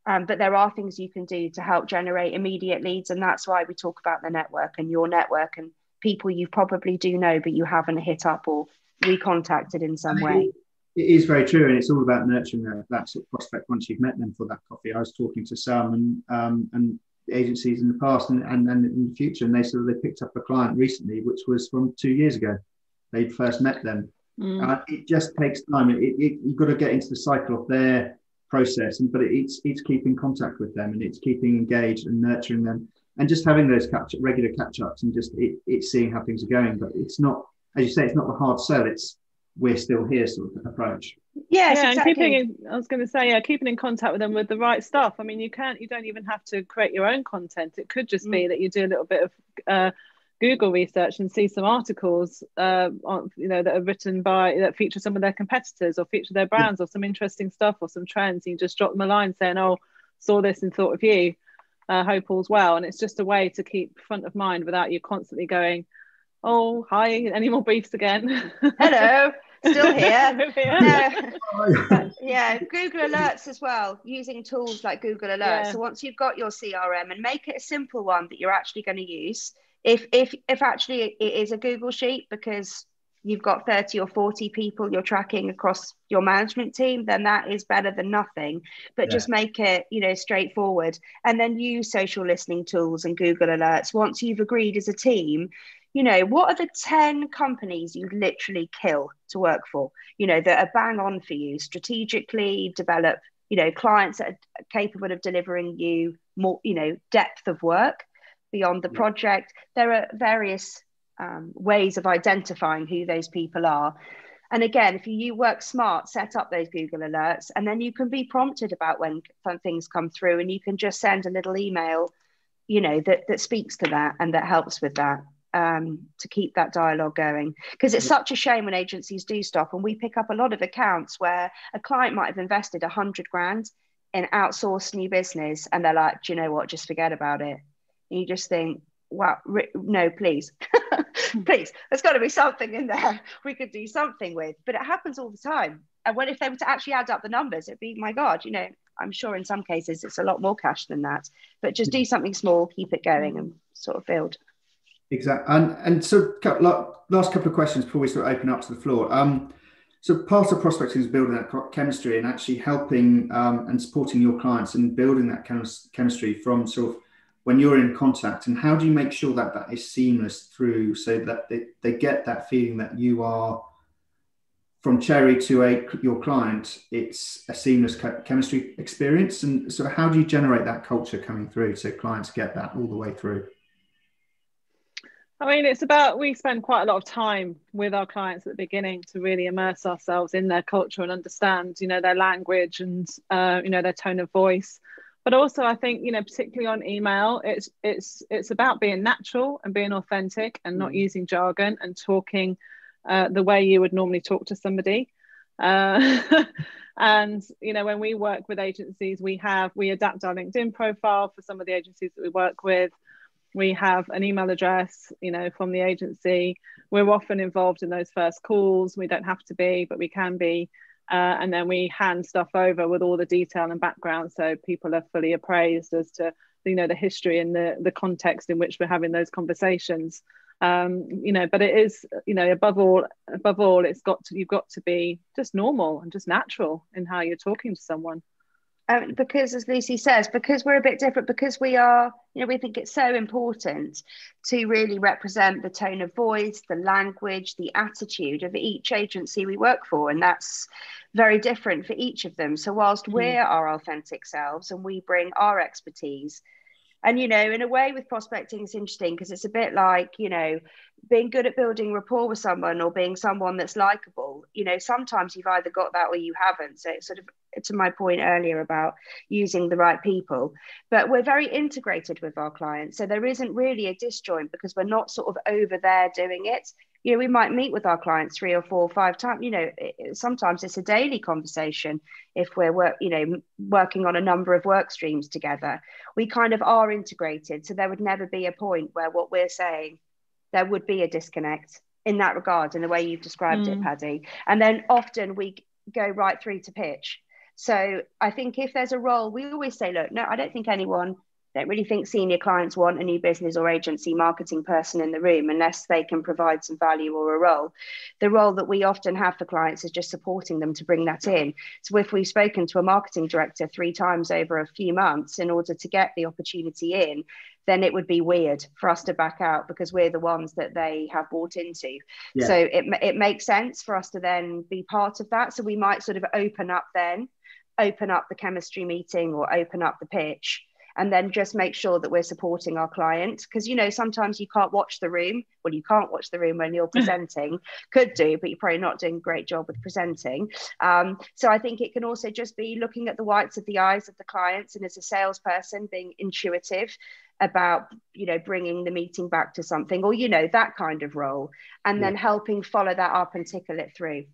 but there are things you can do to help generate immediate leads. And that's why we talk about the network and your network and people you probably do know, but you haven't hit up or recontacted in some way. It is very true. And it's all about nurturing that sort of prospect once you've met them for that coffee. I was talking to some and agencies in the past and in the future, and they picked up a client recently, which was from 2 years ago. They'd first met them. It just takes time. You've got to get into the cycle of their process, but it's keeping contact with them, and it's keeping engaged and nurturing them, and just having those regular catch-ups, and just it's seeing how things are going. But it's not, as you say, it's not the hard sell. It's we're still here sort of approach. Yes, yeah, exactly. And keeping in contact with them with the right stuff. I mean, you don't even have to create your own content. It could just be that you do a little bit of Google research and see some articles that are written that feature some of their competitors or feature their brands or some interesting stuff or some trends. You just drop them a line saying, oh, saw this and thought of you, hope all's well. And it's just a way to keep front of mind without you constantly going, oh, hi, any more briefs again? Hello, still here. Google Alerts as well, using tools like Google Alerts. So once you've got your CRM, and make it a simple one that you're actually going to use. If actually it is a Google sheet because you've got 30 or 40 people you're tracking across your management team, then that is better than nothing. But just make it, straightforward, and then use social listening tools and Google Alerts. Once you've agreed as a team, what are the 10 companies you'd literally kill to work for, that are bang on for you, strategically develop, clients that are capable of delivering you more, depth of work beyond the project. There are various ways of identifying who those people are. And again, if you work smart, set up those Google alerts, and then you can be prompted about when things come through, and you can just send a little email, that speaks to that and that helps with that, to keep that dialogue going. Because it's such a shame when agencies do stop, and we pick up a lot of accounts where a client might have invested 100 grand in outsourced new business, and they're like, do you know what, just forget about it. And you just think, wow, no, please. Please, there's got to be something in there we could do something with. But it happens all the time. And if they were to actually add up the numbers, it'd be, my God, I'm sure in some cases it's a lot more cash than that. But just do something small, keep it going, and sort of build. Exactly. And so last couple of questions before we sort of open up to the floor. So part of prospecting is building that chemistry and actually helping and supporting your clients and building that chemistry from sort of when you're in contact. And how do you make sure that that is seamless through, so that they get that feeling that you are, from cherry to your client, it's a seamless chemistry experience? And so how do you generate that culture coming through so clients get that all the way through? I mean, it's about, we spend quite a lot of time with our clients at the beginning to really immerse ourselves in their culture and understand, their language and, their tone of voice. But also, I think, particularly on email, it's about being natural and being authentic and not using jargon and talking the way you would normally talk to somebody. And, when we work with agencies, we adapt our LinkedIn profile for some of the agencies that we work with. We have an email address, from the agency. We're often involved in those first calls. We don't have to be, but we can be. And then we hand stuff over with all the detail and background, so people are fully appraised as to, the history and the context in which we're having those conversations. But it is, above all, you've got to be just normal and just natural in how you're talking to someone. Because, as Lucy says, because we're a bit different, because we are, we think it's so important to really represent the tone of voice, the language, the attitude of each agency we work for. And that's very different for each of them. So whilst we're our authentic selves and we bring our expertise, and, in a way with prospecting, it's interesting because it's a bit like, being good at building rapport with someone or being someone that's likable. Sometimes you've either got that or you haven't. So it's sort of, to my point earlier about using the right people, but we're very integrated with our clients. So there isn't really a disjoint because we're not sort of over there doing it. We might meet with our clients 3 or 4 or 5 times. Sometimes it's a daily conversation if we're working on a number of work streams together. We kind of are integrated. So there would never be a point where what we're saying, there would be a disconnect in that regard, in the way you've described it, Paddy. And then often we go right through to pitch. So I think if there's a role, we always say, look, no, I don't really think senior clients want a new business or agency marketing person in the room unless they can provide some value or a role. The role that we often have for clients is just supporting them to bring that in. So if we've spoken to a marketing director 3 times over a few months in order to get the opportunity in, then it would be weird for us to back out because we're the ones that they have bought into. Yeah. So it makes sense for us to then be part of that. So we might sort of open up the chemistry meeting or open up the pitch, and then just make sure that we're supporting our client. Because, sometimes you can't watch the room. Well, you can't watch the room when you're presenting. Could do, but you're probably not doing a great job with presenting. So I think it can also just be looking at the whites of the eyes of the clients, and as a salesperson, being intuitive about, bringing the meeting back to something, or, that kind of role, and then helping follow that up and tickle it through.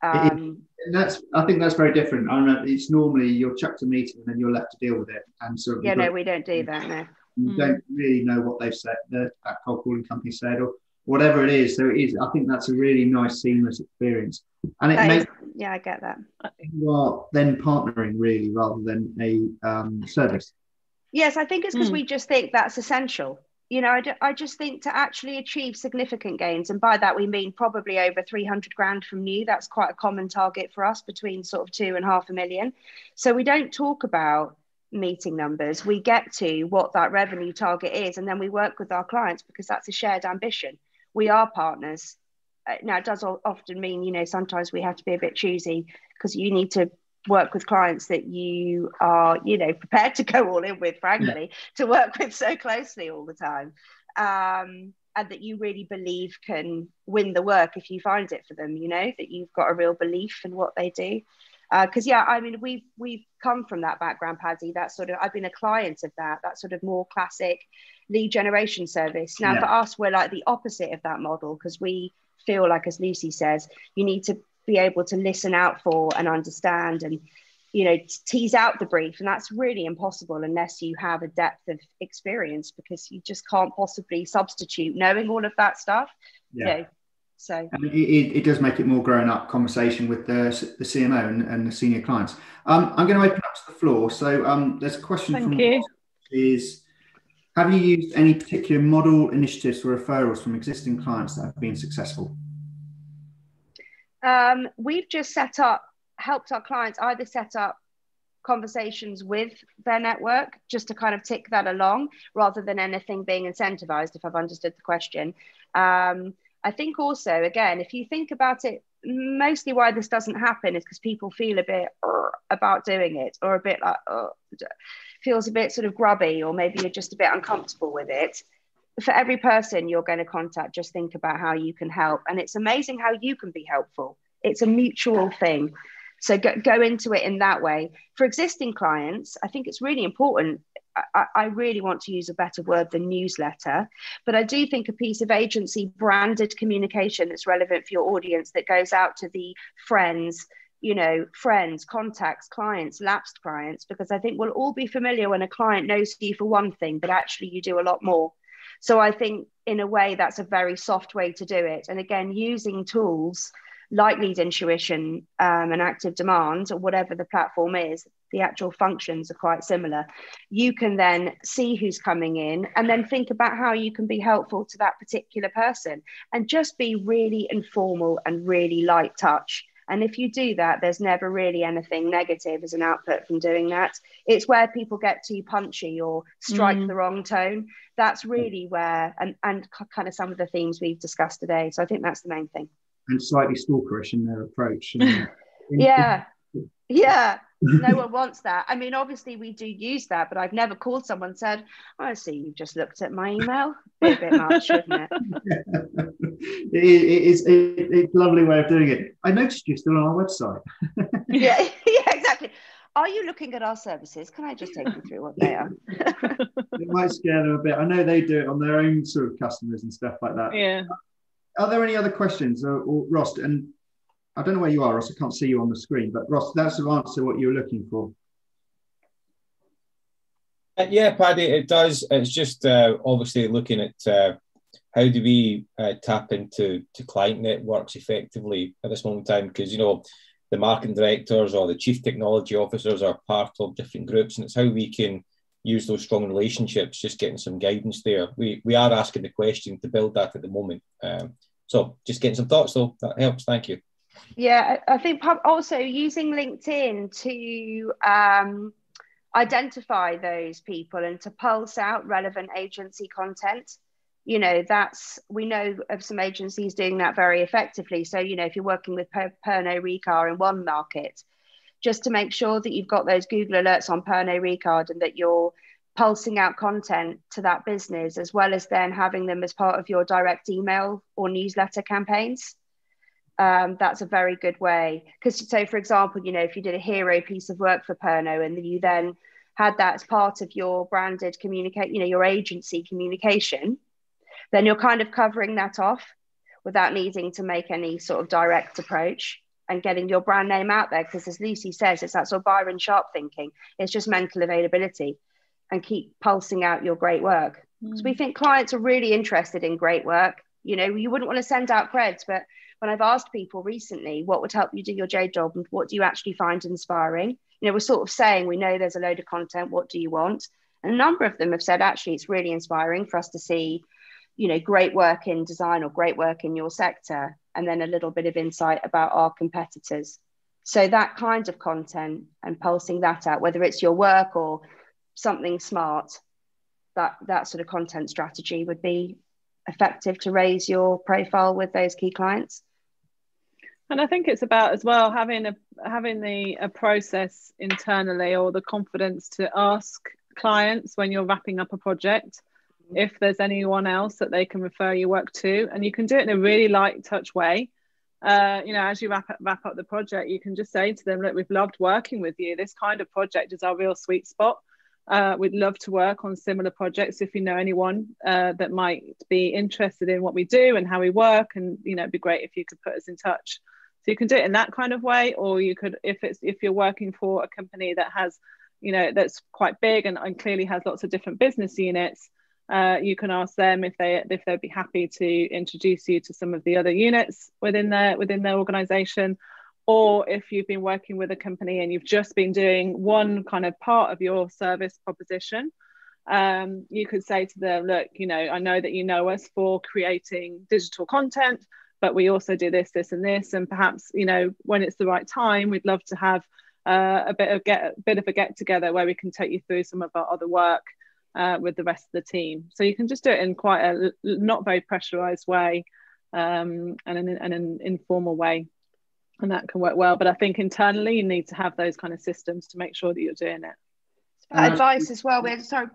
I think that's very different. I know it's normally you're chucked a meeting and then you're left to deal with it. And so no, we don't do that. No, you don't really know what they've said, that cold calling company said, or whatever it is. So it is. I think that's a really nice, seamless experience, and it makes. Yeah, I get that. You are then partnering really rather than a service. Yes, I think it's because we just think that's essential. I just think to actually achieve significant gains, and by that we mean probably over 300 grand from new. That's quite a common target for us, between sort of 2.5 million. So we don't talk about meeting numbers. We get to what that revenue target is, and then we work with our clients because that's a shared ambition. We are partners. Now, it does often mean, sometimes we have to be a bit choosy because you need to work with clients that you are, you know, prepared to go all in with, frankly, to work with so closely all the time. And that you really believe can win the work if you find it for them, you know, that you've got a real belief in what they do. Because I mean, we've come from that background, Paddy. That sort of, I've been a client of that sort of more classic lead generation service. Now, for us, we're like the opposite of that model, because we feel like, as Lucy says, you need to be able to listen out for and understand and, you know, tease out the brief. And that's really impossible unless you have a depth of experience, because you just can't possibly substitute knowing all of that stuff. You know, so and it does make it more grown up conversation with the CMO and the senior clients. I'm going to open up to the floor. So there's a question from you. Is, have you used any particular model initiatives for referrals from existing clients that have been successful? We've just helped our clients either set up conversations with their network just to kind of tick that along, rather than anything being incentivized, if I've understood the question. I think also, again, if you think about it, mostly why this doesn't happen is because people feel a bit about doing it, or a bit like, feels a bit sort of grubby, or maybe you're just a bit uncomfortable with it. For every person you're going to contact, just think about how you can help. And it's amazing how you can be helpful. It's a mutual thing. So go into it in that way. For existing clients, I think it's really important. I really want to use a better word than newsletter, but I do think a piece of agency branded communication that's relevant for your audience, that goes out to the friends, you know, friends, contacts, clients, lapsed clients, because I think we'll all be familiar when a client knows you for one thing, but actually you do a lot more. So I think in a way that's a very soft way to do it. And again, using tools like lead intuition and active demand, or whatever the platform is, the actual functions are quite similar. You can then see who's coming in and then think about how you can be helpful to that particular person, and just be really informal and really light touch. And if you do that, there's never really anything negative as an output from doing that. It's where people get too punchy or strike the wrong tone. That's really where, and kind of some of the themes we've discussed today. So I think that's the main thing. And slightly stalkerish in their approach. Yeah. No one wants that. I mean, obviously we do use that, but I've never called someone and said, I see you've just looked at my email. Be a bit much, wouldn't it? It's a lovely way of doing it. I noticed you're still on our website. yeah, exactly. Are you looking at our services? Can I just take you through what they are? It might scare them a bit. I know they do it on their own sort of customers and stuff like that. Yeah. Are there any other questions, or Ross? And I don't know where you are, Ross. I can't see you on the screen, but Ross, that's the answer what you were looking for. Yeah, Paddy, it does. It's just obviously looking at how do we tap into client networks effectively at this moment in time, because, you know, the marketing directors or the chief technology officers are part of different groups, and it's how we can use those strong relationships, just getting some guidance there. We are asking the question to build that at the moment. So just getting some thoughts, though, that helps. Thank you. Yeah, I think also using LinkedIn to identify those people and to pulse out relevant agency content. You know, we know of some agencies doing that very effectively. So, you know, if you're working with Pernod Ricard in one market, just to make sure that you've got those Google alerts on Pernod Ricard and that you're pulsing out content to that business, as well as then having them as part of your direct email or newsletter campaigns. That's a very good way. Because, so for example, you know, if you did a hero piece of work for Pernod and you then had that as part of your branded your agency communication, then you're kind of covering that off without needing to make any sort of direct approach and getting your brand name out there. Because as Lucy says, it's that sort of Byron Sharp thinking. It's just mental availability and keep pulsing out your great work. So we think clients are really interested in great work. You know, you wouldn't want to send out creds, but when I've asked people recently, what would help you do your J job and what do you actually find inspiring? You know, we're sort of saying, we know there's a load of content. What do you want? And a number of them have said, actually, it's really inspiring for us to see, you know, great work in design or great work in your sector, and then a little bit of insight about our competitors. So that kind of content and pulsing that out, whether it's your work or something smart, that sort of content strategy would be effective to raise your profile with those key clients. And I think it's about as well having a process internally, or the confidence to ask clients when you're wrapping up a project if there's anyone else that they can refer your work to, and you can do it in a really light touch way. As you wrap up the project, you can just say to them, look, we've loved working with you. This kind of project is our real sweet spot. We'd love to work on similar projects. If you know anyone that might be interested in what we do and how we work, and it'd be great if you could put us in touch. So you can do it in that kind of way, or you could, if you're working for a company that has, that's quite big and clearly has lots of different business units, you can ask them if they'd be happy to introduce you to some of the other units within their organization. Or if you've been working with a company and you've just been doing one kind of part of your service proposition, you could say to them, look, I know that you know us for creating digital content, but we also do this, this, and this. And perhaps, when it's the right time, we'd love to have a bit of a get together where we can take you through some of our other work with the rest of the team. So you can just do it in quite a not very pressurized way, and an informal way. And that can work well. But I think internally you need to have those kind of systems to make sure that you're doing it. Advice as well.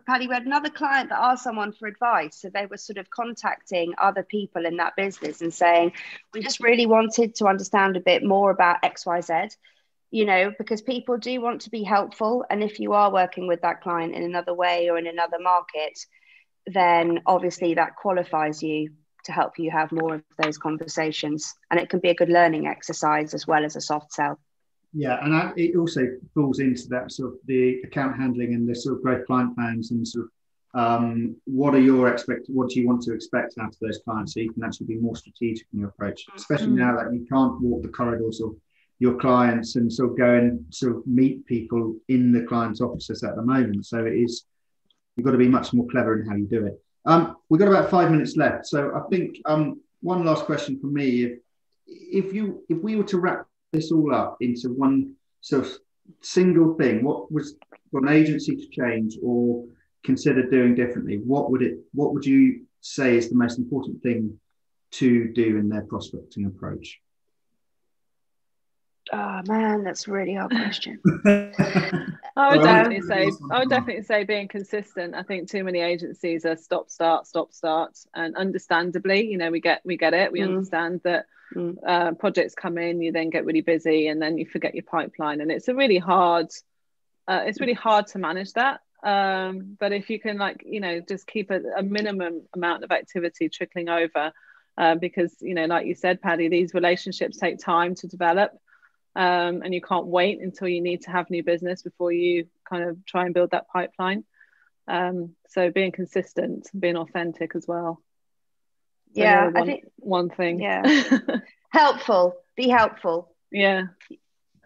Paddy, we had another client that asked someone for advice. So they were sort of contacting other people in that business and saying, we just really wanted to understand a bit more about XYZ, because people do want to be helpful. And if you are working with that client in another way or in another market, then obviously that qualifies you to help you have more of those conversations, and it can be a good learning exercise as well as a soft sell. Yeah, and it also falls into that sort of the account handling and the sort of growth client plans, and sort of what do you want to expect out of those clients, so you can actually be more strategic in your approach, especially now that you can't walk the corridors of your clients and sort of go and sort of meet people in the client's offices at the moment. So you've got to be much more clever in how you do it. We've got about 5 minutes left, so I think one last question from me: if we were to wrap this all up into one sort of single thing, what was for an agency to change or consider doing differently? What would you say is the most important thing to do in their prospecting approach? Oh man, that's a really hard question. I would definitely say being consistent. I think too many agencies are stop start, and understandably, we get it. We understand that projects come in, you then get really busy, and then you forget your pipeline, and it's really hard to manage that. But if you can, just keep a minimum amount of activity trickling over, because like you said, Paddy, these relationships take time to develop. And you can't wait until you need to have new business before you kind of try and build that pipeline. So being consistent, being authentic as well. So yeah, I think one thing. Yeah, be helpful. Yeah,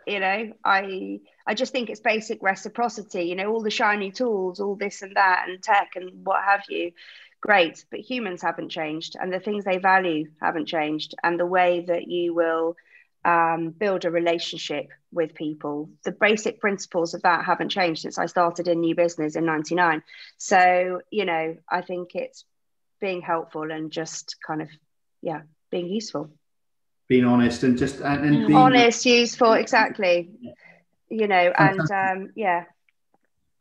I just think it's basic reciprocity. All the shiny tools, all this and that, and tech and what have you. Great, but humans haven't changed, and the things they value haven't changed, and the way that you will build a relationship with people, the basic principles of that haven't changed since I started in new business in 99. So I think it's being helpful and just kind of being useful, being honest, and just and being honest, useful, exactly.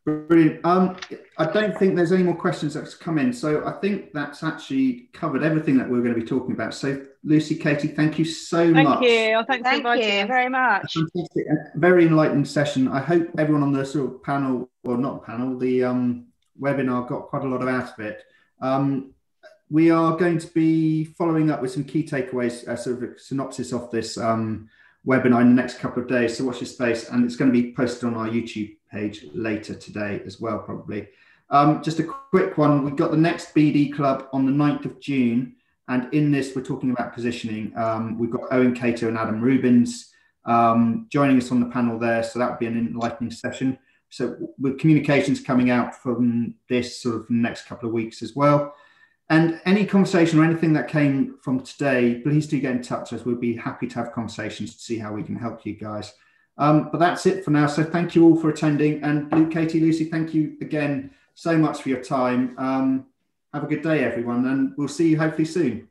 Brilliant. I don't think there's any more questions that's come in, so I think that's actually covered everything that we're going to be talking about. So Lucy, Katie, thank you so much. Thank you. Thanks for inviting you us. very much. A fantastic, very enlightening session. I hope everyone on the sort of panel, or not panel, the webinar got quite a lot out of it. We are going to be following up with some key takeaways, sort of a synopsis of this webinar in the next couple of days, so watch this space, and it's going to be posted on our YouTube page later today as well, probably. Just a quick one, we've got the next BD Club on the 9th of June, and in this we're talking about positioning. We've got Owen Cato and Adam Rubins joining us on the panel there, so that would be an enlightening session. So with communications coming out from this sort of next couple of weeks as well. And any conversation or anything that came from today, please do get in touch, as we'll be happy to have conversations to see how we can help you guys. But that's it for now. So thank you all for attending. And Katie, Lucy, thank you again so much for your time. Have a good day, everyone, and we'll see you hopefully soon.